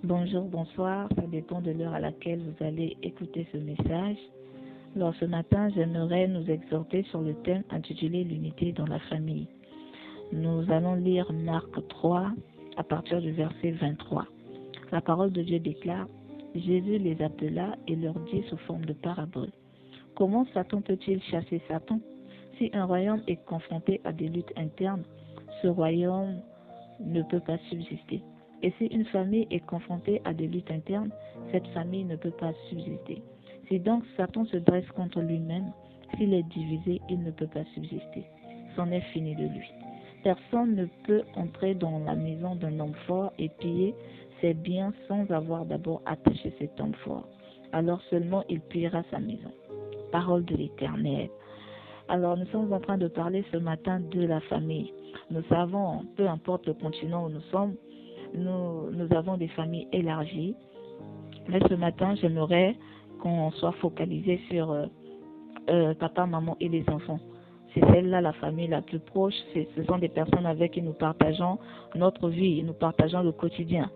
Bonjour, bonsoir, ça dépend de l'heure à laquelle vous allez écouter ce message. Alors ce matin, j'aimerais nous exhorter sur le thème intitulé l'unité dans la famille. Nous allons lire Marc 3 à partir du verset 23. La parole de Dieu déclare: Jésus les appela et leur dit sous forme de parabole: Comment Satan peut-il chasser Satan? Si un royaume est confronté à des luttes internes, ce royaume ne peut pas subsister. Et si une famille est confrontée à des luttes internes, cette famille ne peut pas subsister. Si donc Satan se dresse contre lui-même, s'il est divisé, il ne peut pas subsister. C'en est fini de lui. Personne ne peut entrer dans la maison d'un homme fort et piller ses biens sans avoir d'abord attaché cet homme fort. Alors seulement il pillera sa maison. Parole de l'Éternel. Alors nous sommes en train de parler ce matin de la famille. Nous savons, peu importe le continent où nous sommes, nous avons des familles élargies. Mais ce matin, j'aimerais qu'on soit focalisé sur papa, maman et les enfants. C'est celle-là la famille la plus proche. Ce sont des personnes avec qui nous partageons notre vie, nous partageons le quotidien.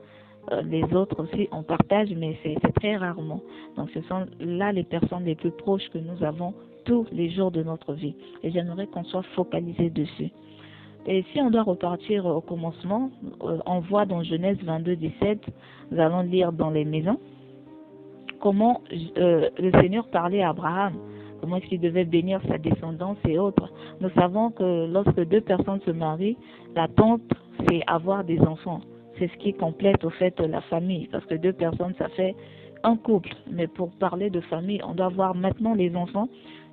Les autres aussi, on partage, mais c'est très rarement. Donc ce sont là les personnes les plus proches que nous avons tous les jours de notre vie. Et j'aimerais qu'on soit focalisé dessus. Et si on doit repartir au commencement, on voit dans Genèse 22, 17, nous allons lire dans les maisons, comment le Seigneur parlait à Abraham, comment est-ce qu'il devait bénir sa descendance et autres. Nous savons que lorsque deux personnes se marient, l'attente, c'est avoir des enfants. C'est ce qui complète au fait la famille, parce que deux personnes, ça fait un couple. Mais pour parler de famille, on doit voir maintenant les enfants,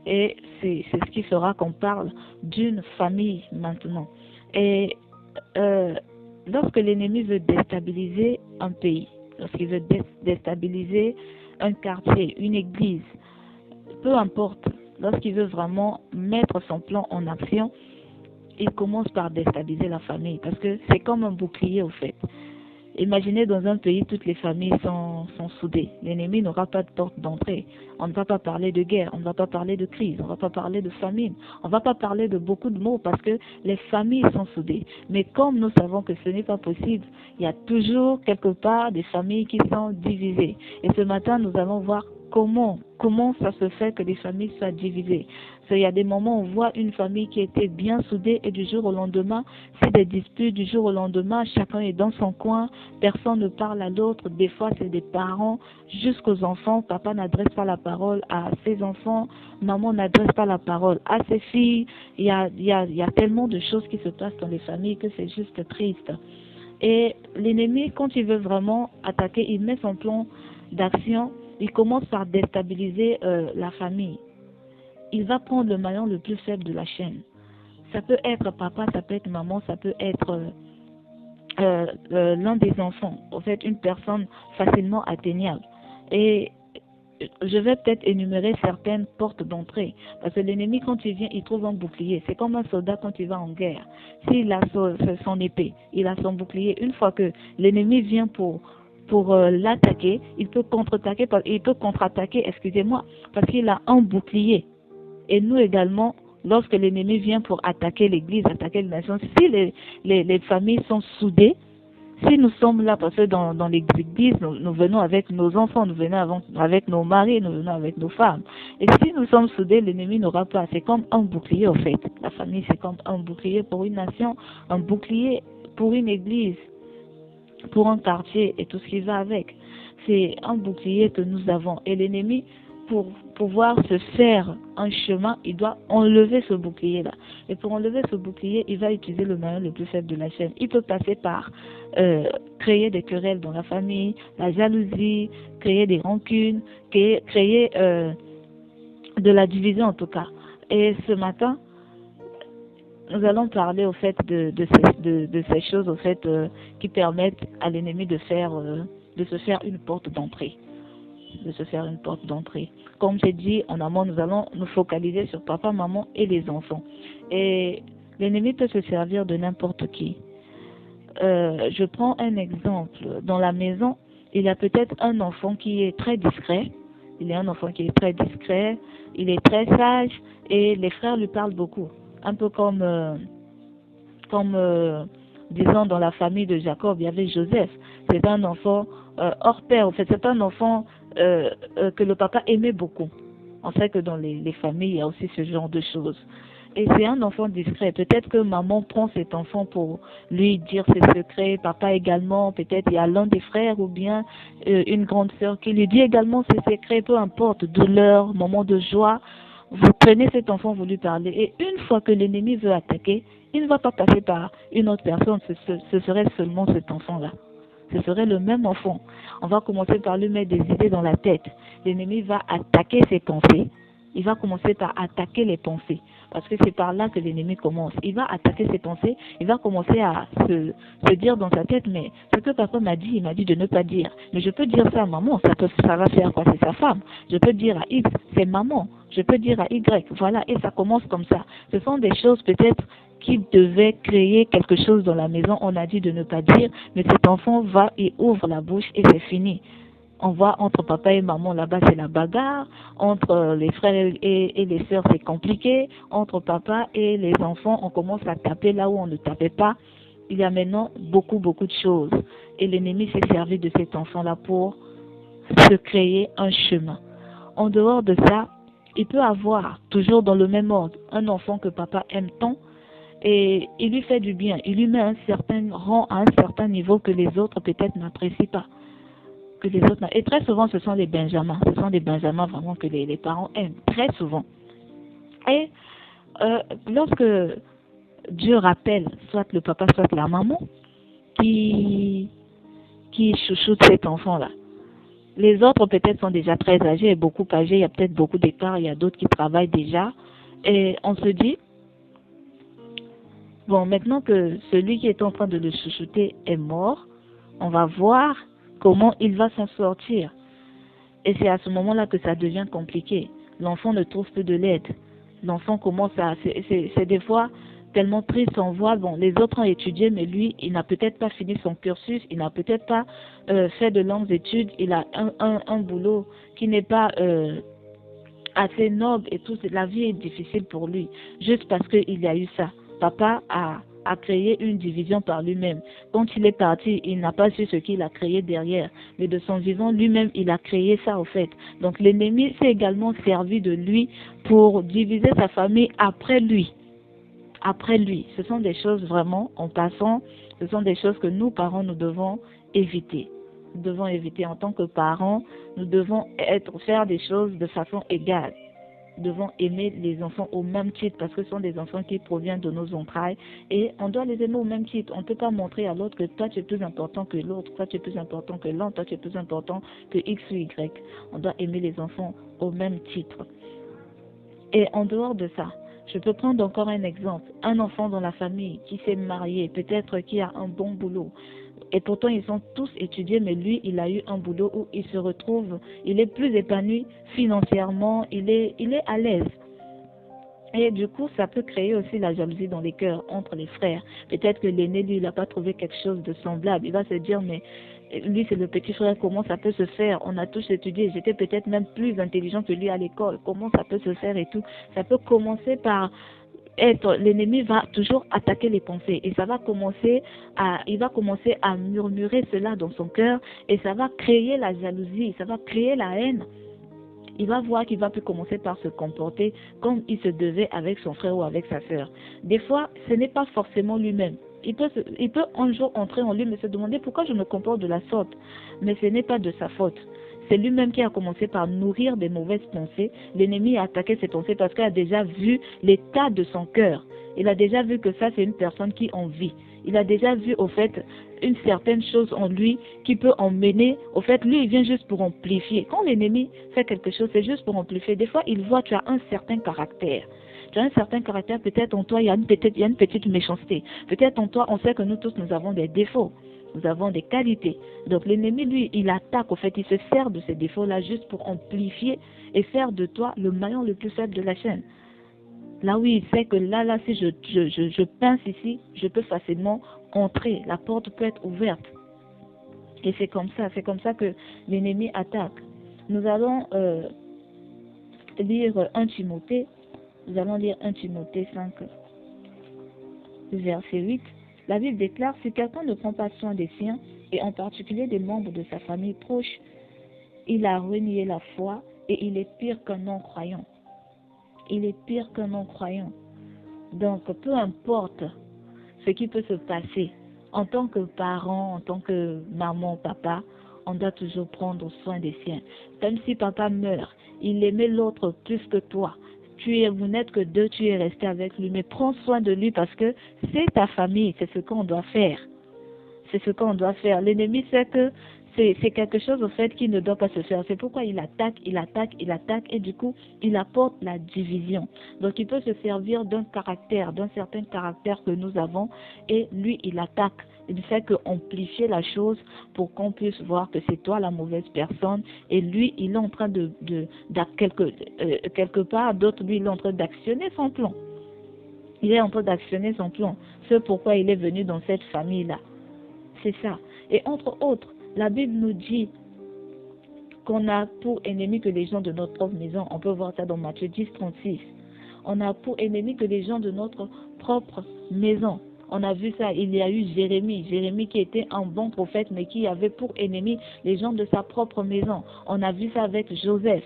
et c'est ce qui fera qu'on parle d'une famille maintenant. Et lorsque l'ennemi veut déstabiliser un pays, lorsqu'il veut déstabiliser un quartier, une église, peu importe, lorsqu'il veut vraiment mettre son plan en action, il commence par déstabiliser la famille, parce que c'est comme un bouclier au fait. Imaginez dans un pays, toutes les familles sont soudées. L'ennemi n'aura pas de porte d'entrée. On ne va pas parler de guerre, on ne va pas parler de crise, on ne va pas parler de famine, on ne va pas parler de beaucoup de mots parce que les familles sont soudées. Mais comme nous savons que ce n'est pas possible, il y a toujours quelque part des familles qui sont divisées. Et ce matin, nous allons voir comment ça se fait que les familles soient divisées. Il y a des moments où on voit une famille qui était bien soudée et du jour au lendemain, c'est des disputes, du jour au lendemain, chacun est dans son coin, personne ne parle à l'autre, des fois c'est des parents jusqu'aux enfants, papa n'adresse pas la parole à ses enfants, maman n'adresse pas la parole à ses filles, il y a tellement de choses qui se passent dans les familles que c'est juste triste. Et l'ennemi, quand il veut vraiment attaquer, il met son plan d'action, il commence par déstabiliser la famille. Il va prendre le maillon le plus faible de la chaîne. Ça peut être papa, ça peut être maman, ça peut être l'un des enfants. En fait, une personne facilement atteignable. Et je vais peut-être énumérer certaines portes d'entrée. Parce que l'ennemi, quand il vient, il trouve un bouclier. C'est comme un soldat quand il va en guerre. S'il a son épée, il a son bouclier. Une fois que l'ennemi vient pour l'attaquer, il peut contre-attaquer, excusez-moi, parce qu'il a un bouclier. Et nous également, lorsque l'ennemi vient pour attaquer l'Église, attaquer les nations, si les familles sont soudées, si nous sommes là, parce que dans l'Église, nous venons avec nos enfants, nous venons avec nos maris, nous venons avec nos femmes. Et si nous sommes soudés, l'ennemi n'aura pas. C'est comme un bouclier, en fait. La famille, c'est comme un bouclier pour une nation, un bouclier pour une Église, pour un quartier et tout ce qui va avec. C'est un bouclier que nous avons. Et l'ennemi, pour pouvoir se faire un chemin, il doit enlever ce bouclier-là. Et pour enlever ce bouclier, il va utiliser le maillon le plus faible de la chaîne. Il peut passer par créer des querelles dans la famille, la jalousie, créer des rancunes, créer de la division en tout cas. Et ce matin, nous allons parler au fait de ces choses au fait qui permettent à l'ennemi de se faire une porte d'entrée. Comme j'ai dit en amont, nous allons nous focaliser sur papa, maman et les enfants. Et l'ennemi peut se servir de n'importe qui. Je prends un exemple. Dans la maison, il y a peut-être un enfant qui est très discret. Il est très sage et les frères lui parlent beaucoup. Un peu comme disons dans la famille de Jacob, il y avait Joseph. c'est un enfant hors pair. En fait, c'est un enfant que le papa aimait beaucoup. On sait que dans les familles, il y a aussi ce genre de choses. Et c'est un enfant discret. Peut-être que maman prend cet enfant pour lui dire ses secrets, papa également, peut-être il y a l'un des frères ou bien une grande sœur qui lui dit également ses secrets, peu importe, douleur, moment de joie. Vous prenez cet enfant, vous lui parlez. Et une fois que l'ennemi veut attaquer, il ne va pas passer par une autre personne, ce serait seulement cet enfant-là. Ce serait le même enfant. On va commencer par lui mettre des idées dans la tête. L'ennemi va attaquer ses pensées. Il va commencer par attaquer les pensées. Parce que c'est par là que l'ennemi commence. Il va attaquer ses pensées. Il va commencer à se dire dans sa tête, mais ce que papa m'a dit, il m'a dit de ne pas dire. Mais je peux dire ça à maman, ça va faire quoi? C'est sa femme. Je peux dire à X, c'est maman. Je peux dire à Y. Voilà, et ça commence comme ça. Ce sont des choses peut-être qui devait créer quelque chose dans la maison, on a dit de ne pas dire, mais cet enfant va et ouvre la bouche et c'est fini. On voit entre papa et maman, là-bas c'est la bagarre, entre les frères et les sœurs c'est compliqué, entre papa et les enfants on commence à taper là où on ne tapait pas. Il y a maintenant beaucoup de choses et l'ennemi s'est servi de cet enfant-là pour se créer un chemin. En dehors de ça, il peut avoir, toujours dans le même ordre, un enfant que papa aime tant, et il lui fait du bien, il lui met un certain rang à un certain niveau que les autres peut-être n'apprécient pas. Que les autres et très souvent ce sont les benjamins, vraiment que les parents aiment, très souvent. Et lorsque Dieu rappelle, soit le papa, soit la maman, qui chouchoute cet enfant-là, les autres peut-être sont déjà très âgés, beaucoup âgés, il y a peut-être beaucoup d'écart, il y a d'autres qui travaillent déjà, et on se dit, bon, maintenant que celui qui est en train de le chouchouter est mort, on va voir comment il va s'en sortir. Et c'est à ce moment-là que ça devient compliqué. L'enfant ne trouve plus de l'aide. L'enfant commence à... C'est des fois tellement triste, on voit, bon, les autres ont étudié, mais lui, il n'a peut-être pas fini son cursus, il n'a peut-être pas fait de longues études, il a un boulot qui n'est pas assez noble et tout. La vie est difficile pour lui, juste parce qu'il y a eu ça. Papa a créé une division par lui-même. Quand il est parti, il n'a pas su ce qu'il a créé derrière. Mais de son vivant, lui-même, il a créé ça au fait. Donc l'ennemi s'est également servi de lui pour diviser sa famille après lui. Après lui. Ce sont des choses vraiment, en passant, ce sont des choses que nous, parents, nous devons éviter. Nous devons éviter en tant que parents, nous devons faire des choses de façon égale. Nous devons aimer les enfants au même titre parce que ce sont des enfants qui proviennent de nos entrailles et on doit les aimer au même titre. On ne peut pas montrer à l'autre que toi tu es plus important que l'autre, toi tu es plus important que l'un, toi tu es plus important que X ou Y. On doit aimer les enfants au même titre. Et en dehors de ça, je peux prendre encore un exemple. Un enfant dans la famille qui s'est marié, peut-être qui a un bon boulot. Et pourtant, ils ont tous étudié, mais lui, il a eu un boulot où il se retrouve, il est plus épanoui financièrement, il est à l'aise. Et du coup, ça peut créer aussi la jalousie dans les cœurs entre les frères. Peut-être que l'aîné, lui, il n'a pas trouvé quelque chose de semblable. Il va se dire, mais lui, c'est le petit frère, comment ça peut se faire? On a tous étudié, j'étais peut-être même plus intelligent que lui à l'école. Comment ça peut se faire et tout? Ça peut commencer par l'ennemi va toujours attaquer les pensées et il va commencer à murmurer cela dans son cœur et ça va créer la jalousie, ça va créer la haine. Il va voir qu'il va plus commencer par se comporter comme il se devait avec son frère ou avec sa sœur. Des fois, ce n'est pas forcément lui-même. Il peut un jour entrer en lui et se demander pourquoi je me comporte de la sorte. Mais ce n'est pas de sa faute. C'est lui-même qui a commencé par nourrir des mauvaises pensées. L'ennemi a attaqué ses pensées parce qu'il a déjà vu l'état de son cœur. Il a déjà vu que ça, c'est une personne qui en vit. Il a déjà vu, au fait, une certaine chose en lui qui peut emmener. Au fait, lui, il vient juste pour amplifier. Quand l'ennemi fait quelque chose, c'est juste pour amplifier. Des fois, il voit que tu as un certain caractère. Tu as un certain caractère, peut-être en toi, il y a une petite méchanceté. Peut-être en toi, on sait que nous tous, nous avons des défauts. Nous avons des qualités. Donc l'ennemi, lui, il attaque, au fait, il se sert de ces défauts-là juste pour amplifier et faire de toi le maillon le plus faible de la chaîne. Là où il sait que là, si je pince ici, je peux facilement entrer. La porte peut être ouverte. Et c'est comme ça que l'ennemi attaque. Nous allons lire 1 Timothée. Nous allons lire 1 Timothée 5, verset 8. La Bible déclare, si quelqu'un ne prend pas soin des siens, et en particulier des membres de sa famille proche. Il a renié la foi et il est pire qu'un non-croyant. Il est pire qu'un non-croyant. Donc, peu importe ce qui peut se passer, en tant que parent, en tant que maman, papa, on doit toujours prendre soin des siens. Même si papa meurt, il aimait l'autre plus que toi. Vous n'êtes que deux, tu es resté avec lui, mais prends soin de lui parce que c'est ta famille, c'est ce qu'on doit faire. C'est ce qu'on doit faire. L'ennemi sait que c'est quelque chose au fait qui ne doit pas se faire. C'est pourquoi il attaque, et du coup, il apporte la division. Donc, il peut se servir d'un certain caractère que nous avons, et lui, il attaque. Il fait qu'amplifier la chose pour qu'on puisse voir que c'est toi la mauvaise personne, et lui, il est en train quelque part, d'autres, lui, il est en train d'actionner son plan. Il est en train d'actionner son plan. C'est pourquoi il est venu dans cette famille-là. C'est ça. Et entre autres, la Bible nous dit qu'on a pour ennemi que les gens de notre propre maison. On peut voir ça dans Matthieu 10, 36. On a pour ennemi que les gens de notre propre maison. On a vu ça, il y a eu Jérémie qui était un bon prophète, mais qui avait pour ennemi les gens de sa propre maison. On a vu ça avec Joseph.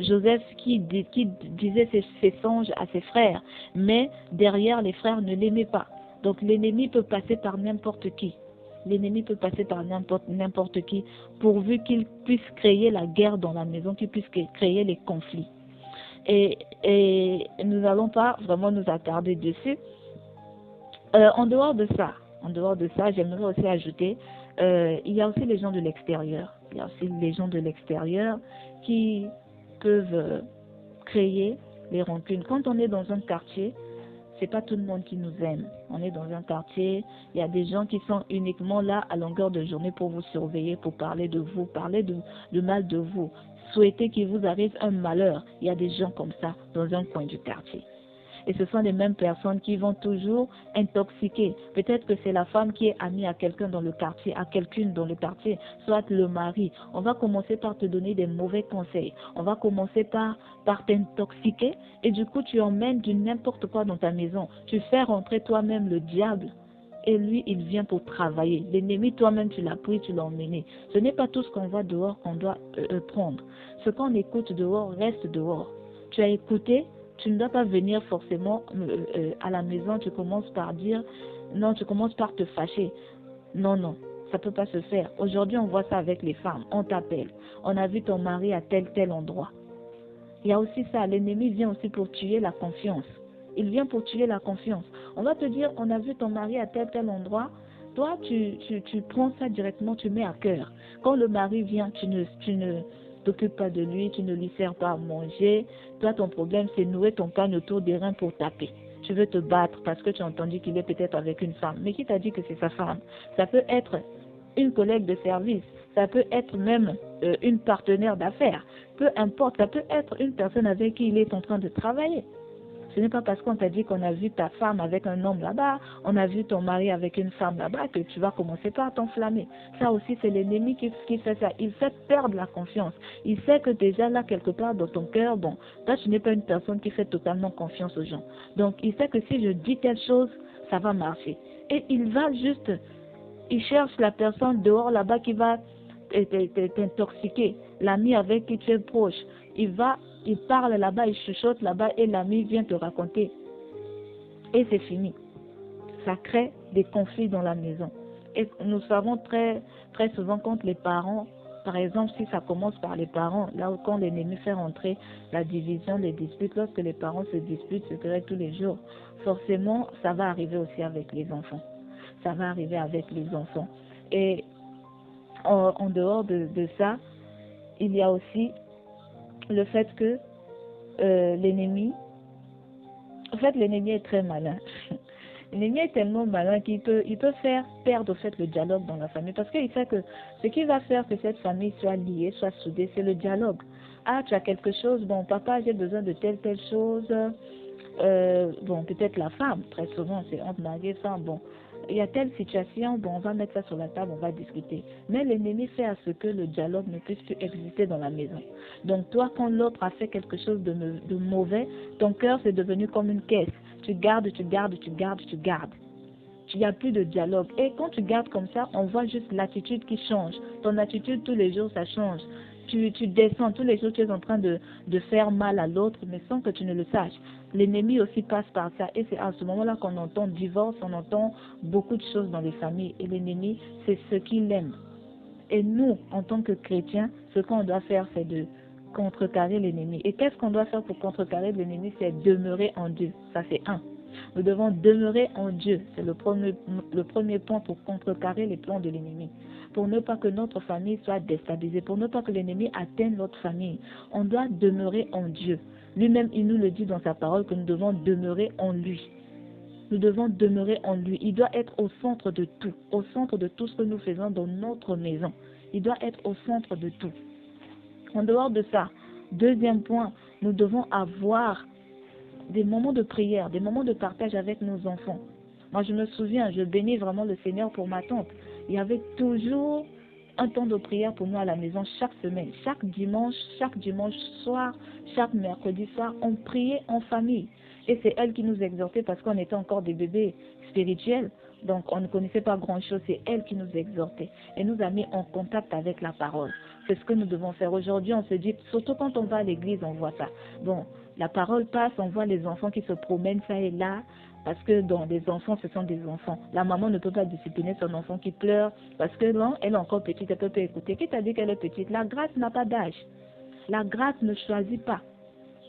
Joseph qui disait ses songes à ses frères, mais derrière les frères ne l'aimaient pas. Donc l'ennemi peut passer par n'importe qui. L'ennemi peut passer par n'importe qui, pourvu qu'il puisse créer la guerre dans la maison, qu'il puisse créer les conflits. Et nous n'allons pas vraiment nous attarder dessus. En dehors de ça, j'aimerais aussi ajouter, il y a aussi les gens de l'extérieur. Il y a aussi les gens de l'extérieur qui peuvent créer les rancunes. Quand on est dans un quartier, c'est pas tout le monde qui nous aime. On est dans un quartier, il y a des gens qui sont uniquement là à longueur de journée pour vous surveiller, pour parler de vous, parler de mal de vous, souhaiter qu'il vous arrive un malheur. Il y a des gens comme ça dans un coin du quartier. Et ce sont les mêmes personnes qui vont toujours intoxiquer. Peut-être que c'est la femme qui est amie à quelqu'un dans le quartier, à quelqu'une dans le quartier, soit le mari. On va commencer par te donner des mauvais conseils. On va commencer par t'intoxiquer et du coup tu emmènes du n'importe quoi dans ta maison. Tu fais rentrer toi-même le diable et lui il vient pour travailler. L'ennemi toi-même tu l'as pris, tu l'as emmené. Ce n'est pas tout ce qu'on voit dehors qu'on doit prendre. Ce qu'on écoute dehors reste dehors. Tu as écouté. Tu ne dois pas venir forcément à la maison, tu commences par dire, non, tu commences par te fâcher. Non, ça ne peut pas se faire. Aujourd'hui, on voit ça avec les femmes. On t'appelle. On a vu ton mari à tel endroit. Il y a aussi ça. L'ennemi vient aussi pour tuer la confiance. Il vient pour tuer la confiance. On va te dire, on a vu ton mari à tel endroit. Toi, tu prends ça directement, tu mets à cœur. Quand le mari vient, tu ne t'occupe pas de lui, tu ne lui sers pas à manger. Toi, ton problème, c'est nouer ton canne autour des reins pour taper. Tu veux te battre parce que tu as entendu qu'il est peut-être avec une femme. Mais qui t'a dit que c'est sa femme? Ça peut être une collègue de service. Ça peut être même une partenaire d'affaires. Peu importe, ça peut être une personne avec qui il est en train de travailler. Ce n'est pas parce qu'on t'a dit qu'on a vu ta femme avec un homme là-bas, on a vu ton mari avec une femme là-bas, que tu vas commencer par t'enflammer. Ça aussi, c'est l'ennemi qui fait ça. Il fait perdre la confiance. Il sait que déjà là, quelque part dans ton cœur, bon, toi, tu n'es pas une personne qui fait totalement confiance aux gens. Donc, il sait que si je dis telle chose, ça va marcher. Et il va juste, il cherche la personne dehors là-bas qui va t'intoxiquer, l'ami avec qui tu es proche. Il parle là-bas, il chuchote là-bas et l'ami vient te raconter. Et c'est fini. Ça crée des conflits dans la maison. Et nous savons très souvent quand les parents, par exemple, si ça commence par les parents, là où quand l'ennemi fait rentrer la division, les disputes, lorsque les parents se disputent, se créent tous les jours, forcément, ça va arriver aussi avec les enfants. Ça va arriver avec les enfants. Et en dehors de ça, il y a aussi le fait que l'ennemi est très malin. L'ennemi est tellement malin qu'il peut faire perdre au fait le dialogue dans la famille parce qu'il sait que ce qui va faire que cette famille soit liée, soit soudée, c'est le dialogue. Ah, tu as quelque chose, bon papa j'ai besoin de telle chose, bon peut-être la femme, très souvent c'est entre mari et femme, bon il y a telle situation, bon on va mettre ça sur la table, on va discuter. Mais l'ennemi fait à ce que le dialogue ne puisse plus exister dans la maison. Donc toi quand l'autre a fait quelque chose de mauvais, ton cœur c'est devenu comme une caisse. Tu gardes. Il n'y a plus de dialogue. Et quand tu gardes comme ça, on voit juste l'attitude qui change. Ton attitude, tous les jours, ça change. Tu descends, tous les jours, tu es en train de faire mal à l'autre, mais sans que tu ne le saches. L'ennemi aussi passe par ça. Et c'est à ce moment-là qu'on entend divorce, on entend beaucoup de choses dans les familles. Et l'ennemi, c'est ce qu'il aime. Et nous, en tant que chrétiens, ce qu'on doit faire, c'est de contrecarrer l'ennemi. Et qu'est-ce qu'on doit faire pour contrecarrer l'ennemi? C'est demeurer en Dieu. Ça, c'est un. Nous devons demeurer en Dieu. C'est le premier point pour contrecarrer les plans de l'ennemi. Pour ne pas que notre famille soit déstabilisée, pour ne pas que l'ennemi atteigne notre famille. On doit demeurer en Dieu. Lui-même, il nous le dit dans sa parole que nous devons demeurer en lui. Nous devons demeurer en lui. Il doit être au centre de tout ce que nous faisons dans notre maison. Il doit être au centre de tout. En dehors de ça, deuxième point, nous devons avoir des moments de prière, des moments de partage avec nos enfants. Moi, je me souviens, je bénis vraiment le Seigneur pour ma tante. Il y avait toujours un temps de prière pour nous à la maison chaque semaine. Chaque dimanche soir, chaque mercredi soir, on priait en famille. Et c'est elle qui nous exhortait parce qu'on était encore des bébés spirituels. Donc, on ne connaissait pas grand-chose. C'est elle qui nous exhortait et nous a mis en contact avec la parole. C'est ce que nous devons faire. Aujourd'hui, on se dit, surtout quand on va à l'église, on voit ça. Bon, la parole passe, on voit les enfants qui se promènent ça et là, parce que les enfants, ce sont des enfants. La maman ne peut pas discipliner son enfant qui pleure, parce que non, elle est encore petite, elle peut pas écouter. Qui t'a dit qu'elle est petite? La grâce n'a pas d'âge. La grâce ne choisit pas.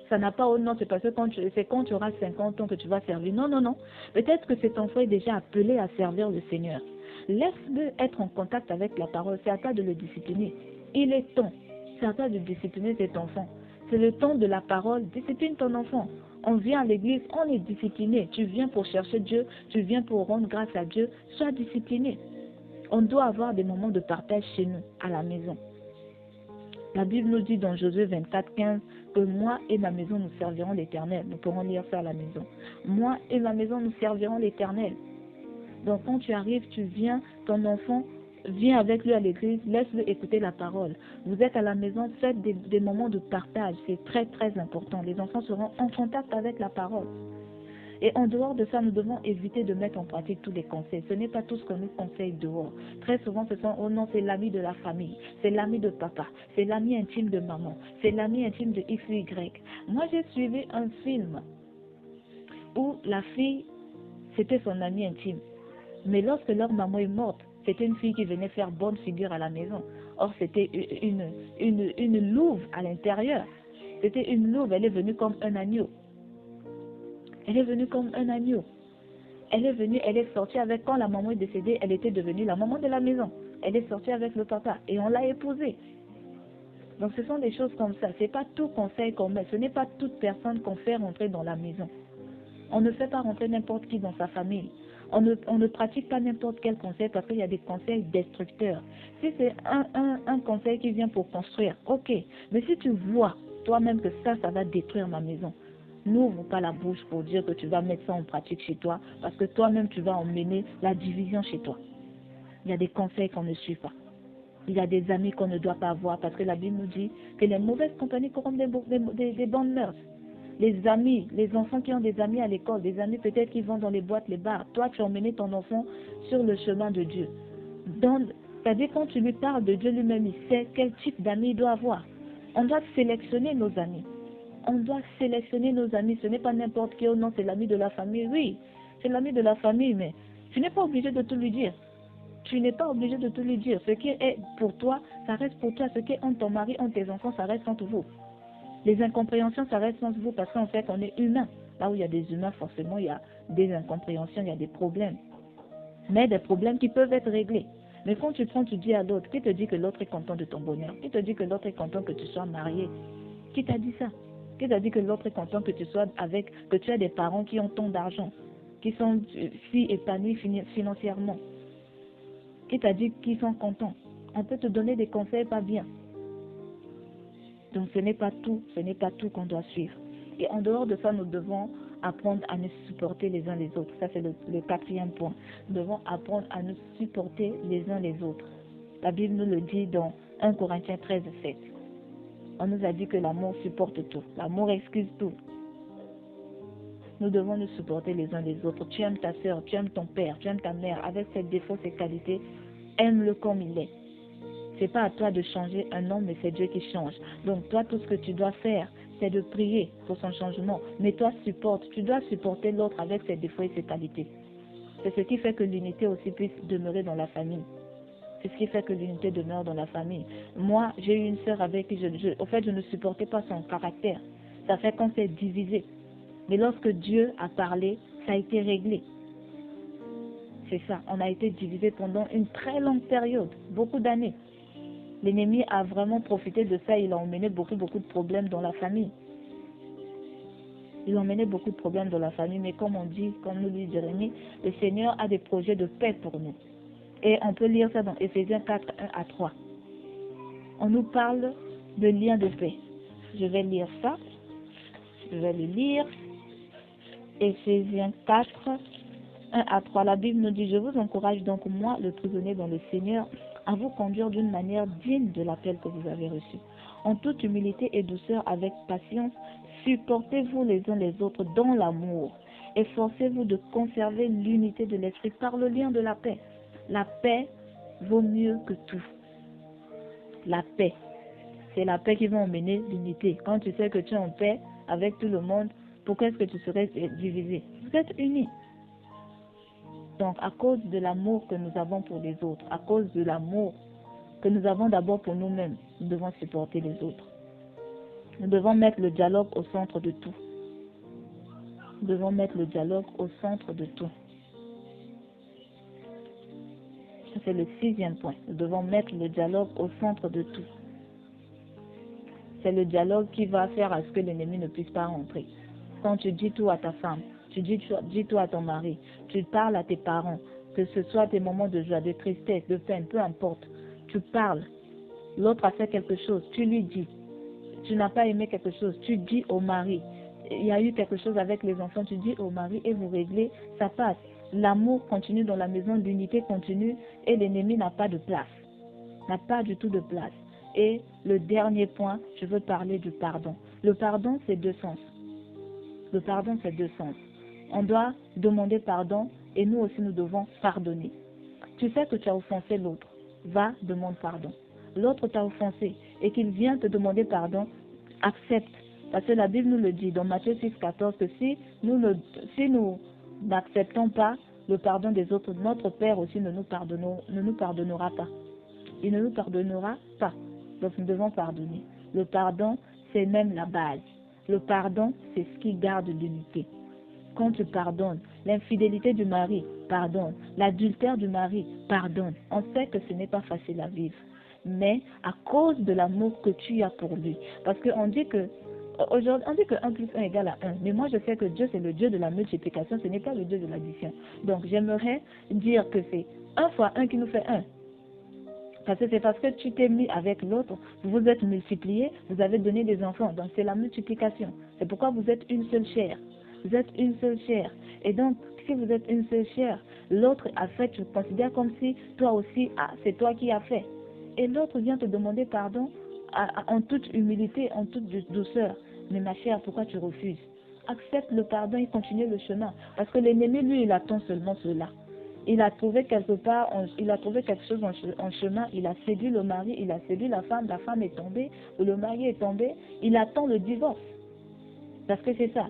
Ça n'a pas au nom, c'est parce que c'est quand tu auras 50 ans que tu vas servir. Non, non, non. Peut-être que cet enfant est déjà appelé à servir le Seigneur. Laisse-le être en contact avec la parole. C'est à toi de le discipliner. Il est temps. C'est à toi de discipliner cet enfant. C'est le temps de la parole. Discipline ton enfant. On vient à l'église, on est discipliné. Tu viens pour chercher Dieu, tu viens pour rendre grâce à Dieu. Sois discipliné. On doit avoir des moments de partage chez nous, à la maison. La Bible nous dit dans Josué 24, 15 que moi et ma maison nous servirons l'Éternel. Nous pourrons lire ça à la maison. Moi et ma maison nous servirons l'Éternel. Donc quand tu arrives, tu viens, ton enfant vient avec lui à l'église, laisse-le écouter la parole. Vous êtes à la maison, faites des moments de partage. C'est très très important. Les enfants seront en contact avec la parole. Et en dehors de ça, nous devons éviter de mettre en pratique tous les conseils. Ce n'est pas tout ce qu'on nous conseille dehors. Très souvent, ce sont, oh non, c'est l'ami de la famille, c'est l'ami de papa, c'est l'ami intime de maman, c'est l'ami intime de X ou Y. Moi, j'ai suivi un film où la fille, c'était son amie intime. Mais lorsque leur maman est morte, c'était une fille qui venait faire bonne figure à la maison. Or, c'était une louve à l'intérieur. C'était une louve, elle est venue comme un agneau. Elle est venue comme un agneau. Elle est venue, elle est sortie avec, quand la maman est décédée, elle était devenue la maman de la maison. Elle est sortie avec le papa et on l'a épousée. Donc ce sont des choses comme ça. Ce n'est pas tout conseil qu'on met. Ce n'est pas toute personne qu'on fait rentrer dans la maison. On ne fait pas rentrer n'importe qui dans sa famille. On ne pratique pas n'importe quel conseil parce qu'il y a des conseils destructeurs. Si c'est un conseil qui vient pour construire, ok. Mais si tu vois toi-même que ça va détruire ma maison, n'ouvre pas la bouche pour dire que tu vas mettre ça en pratique chez toi parce que toi-même tu vas emmener la division chez toi. Il y a des conseils qu'on ne suit pas. Il y a des amis qu'on ne doit pas avoir parce que la Bible nous dit que les mauvaises compagnies corrompent des bonnes mœurs. Les amis, les enfants qui ont des amis à l'école, des amis peut-être qui vont dans les boîtes, les bars. Toi, tu as emmené ton enfant sur le chemin de Dieu. C'est-à-dire quand tu lui parles de Dieu lui-même, il sait quel type d'amis il doit avoir. On doit sélectionner nos amis. On doit sélectionner nos amis. Ce n'est pas n'importe qui. Oh non, c'est l'ami de la famille. Oui, c'est l'ami de la famille, mais tu n'es pas obligé de tout lui dire. Tu n'es pas obligé de tout lui dire. Ce qui est pour toi, ça reste pour toi. Ce qui est entre ton mari, entre tes enfants, ça reste entre vous. Les incompréhensions, ça reste entre vous parce qu'en fait, on est humain. Là où il y a des humains, forcément, il y a des incompréhensions, il y a des problèmes. Mais des problèmes qui peuvent être réglés. Mais quand tu prends, tu dis à l'autre, qui te dit que l'autre est content de ton bonheur? Qui te dit que l'autre est content que tu sois marié? Qui t'a dit ça? Qui t'a dit que l'autre est content que tu sois que tu as des parents qui ont tant d'argent, qui sont si épanouis financièrement? Qui t'a dit qu'ils sont contents? On peut te donner des conseils pas bien. Donc ce n'est pas tout qu'on doit suivre. Et en dehors de ça, nous devons apprendre à nous supporter les uns les autres. Ça, c'est le quatrième point. Nous devons apprendre à nous supporter les uns les autres. La Bible nous le dit dans 1 Corinthiens 13, 7. On nous a dit que l'amour supporte tout. L'amour excuse tout. Nous devons nous supporter les uns les autres. Tu aimes ta soeur, tu aimes ton père, tu aimes ta mère, avec ses défauts, ses qualités, aime-le comme il est. C'est pas à toi de changer un homme, mais c'est Dieu qui change. Donc toi, tout ce que tu dois faire, c'est de prier pour son changement. Mais toi, supporte. Tu dois supporter l'autre avec ses défauts et ses qualités. C'est ce qui fait que l'unité aussi puisse demeurer dans la famille. C'est ce qui fait que l'unité demeure dans la famille. Moi, j'ai eu une sœur avec qui je ne supportais pas son caractère. Ça fait qu'on s'est divisé. Mais lorsque Dieu a parlé, ça a été réglé. C'est ça. On a été divisé pendant une très longue période, beaucoup d'années. L'ennemi a vraiment profité de ça. Il a emmené beaucoup de problèmes dans la famille. Il a emmené beaucoup de problèmes dans la famille. Mais comme on dit, comme nous dit Jérémie, le Seigneur a des projets de paix pour nous. Et on peut lire ça dans Éphésiens 4, 1 à 3. On nous parle de lien de paix. Je vais lire ça. Je vais le lire. Éphésiens 4, 1 à 3. La Bible nous dit: je vous encourage donc, moi, le prisonnier dans le Seigneur, à vous conduire d'une manière digne de l'appel que vous avez reçu. En toute humilité et douceur, avec patience, supportez-vous les uns les autres dans l'amour. Efforcez-vous de conserver l'unité de l'esprit par le lien de la paix. La paix vaut mieux que tout. La paix. C'est la paix qui va emmener l'unité. Quand tu sais que tu es en paix avec tout le monde, pourquoi est-ce que tu serais divisé? Vous êtes unis. Donc, à cause de l'amour que nous avons pour les autres, à cause de l'amour que nous avons d'abord pour nous-mêmes, nous devons supporter les autres. Nous devons mettre le dialogue au centre de tout. Nous devons mettre le dialogue au centre de tout. C'est le 6e point. Nous devons mettre le dialogue au centre de tout. C'est le dialogue qui va faire à ce que l'ennemi ne puisse pas rentrer. Quand tu dis tout à ta femme, tu dis tout à ton mari, tu parles à tes parents, que ce soit tes moments de joie, de tristesse, de peine, peu importe, tu parles. L'autre a fait quelque chose, tu lui dis. Tu n'as pas aimé quelque chose, tu dis au mari. Il y a eu quelque chose avec les enfants, tu dis au mari et vous réglez, ça passe. L'amour continue dans la maison, l'unité continue et l'ennemi n'a pas de place. N'a pas du tout de place. Et le dernier point, je veux parler du pardon. Le pardon, c'est 2 sens. Le pardon, c'est 2 sens. On doit demander pardon et nous aussi, nous devons pardonner. Tu sais que tu as offensé l'autre. Va, demande pardon. L'autre t'a offensé et qu'il vient te demander pardon, accepte. Parce que la Bible nous le dit dans Matthieu 6, 14 que si nous n'acceptons pas le pardon des autres, notre Père aussi ne nous pardonnera pas. Il ne nous pardonnera pas. Donc nous devons pardonner. Le pardon, c'est même la base. Le pardon, c'est ce qui garde l'unité. Quand tu pardonnes, l'infidélité du mari, pardonne. L'adultère du mari, pardonne. On sait que ce n'est pas facile à vivre. Mais à cause de l'amour que tu as pour lui. Parce qu'on dit que aujourd'hui, on dit que 1 plus 1 égale à 1. Mais moi, je sais que Dieu, c'est le Dieu de la multiplication. Ce n'est pas le Dieu de l'addition. Donc, j'aimerais dire que c'est 1 fois 1 qui nous fait 1. Parce que c'est parce que tu t'es mis avec l'autre, vous vous êtes multipliés, vous avez donné des enfants. Donc c'est la multiplication. C'est pourquoi vous êtes une seule chair. Vous êtes une seule chair. Et donc, si vous êtes une seule chair, l'autre a fait, tu considères comme si toi aussi, c'est toi qui as fait. Et l'autre vient te demander pardon en toute humilité, en toute douceur. Mais ma chère, pourquoi tu refuses? Accepte le pardon et continue le chemin. Parce que l'ennemi, lui, il attend seulement cela. Il a trouvé quelque part, il a trouvé quelque chose en chemin, il a séduit le mari, il a séduit la femme est tombée, ou le mari est tombé, il attend le divorce. Parce que c'est ça,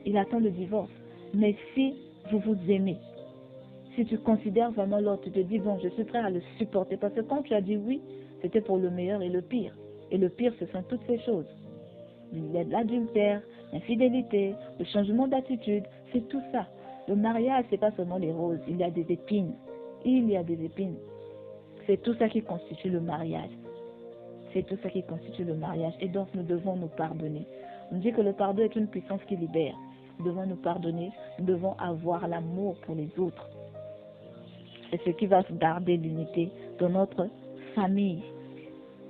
il attend le divorce. Mais si vous vous aimez, si tu considères vraiment l'autre, tu te dis, bon, je suis prêt à le supporter. Parce que quand tu as dit oui, c'était pour le meilleur et le pire. Et le pire, ce sont toutes ces choses. L'adultère, l'infidélité, le changement d'attitude, c'est tout ça. Le mariage, c'est pas seulement les roses, il y a des épines. Il y a des épines. C'est tout ça qui constitue le mariage. C'est tout ça qui constitue le mariage. Et donc, nous devons nous pardonner. On dit que le pardon est une puissance qui libère. Nous devons nous pardonner. Nous devons avoir l'amour pour les autres. C'est ce qui va garder l'unité dans notre famille.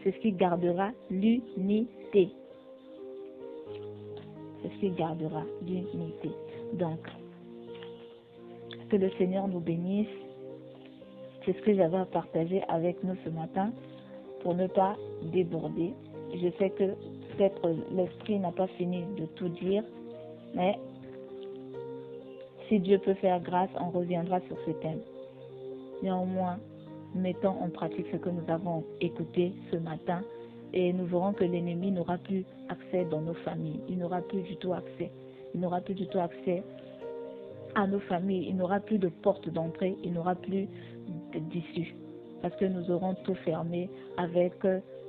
C'est ce qui gardera l'unité. C'est ce qui gardera l'unité. Donc, que le Seigneur nous bénisse. C'est ce que j'avais à partager avec nous ce matin pour ne pas déborder. Je sais que peut-être l'esprit n'a pas fini de tout dire, mais Si Dieu peut faire grâce, on reviendra sur ce thème. Néanmoins, mettons en pratique ce que nous avons écouté ce matin et nous verrons que l'ennemi n'aura plus accès dans nos familles. Il n'aura plus du tout accès. Il n'aura plus du tout accès à nos familles. Il n'aura plus de porte d'entrée. Il n'aura plus d'issue. Parce que nous aurons tout fermé avec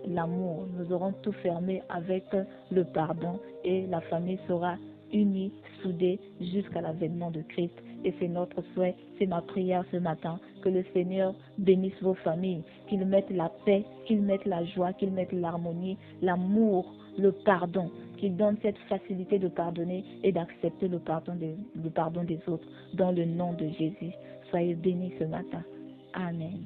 l'amour. Nous aurons tout fermé avec le pardon et la famille sera unie, soudée jusqu'à l'avènement de Christ. Et c'est notre souhait, c'est ma prière ce matin, que le Seigneur bénisse vos familles, qu'il mette la paix, qu'il mette la joie, qu'il mette l'harmonie, l'amour, le pardon, qu'il donne cette facilité de pardonner et d'accepter le pardon des autres. Dans le nom de Jésus, soyez bénis ce matin. Amen.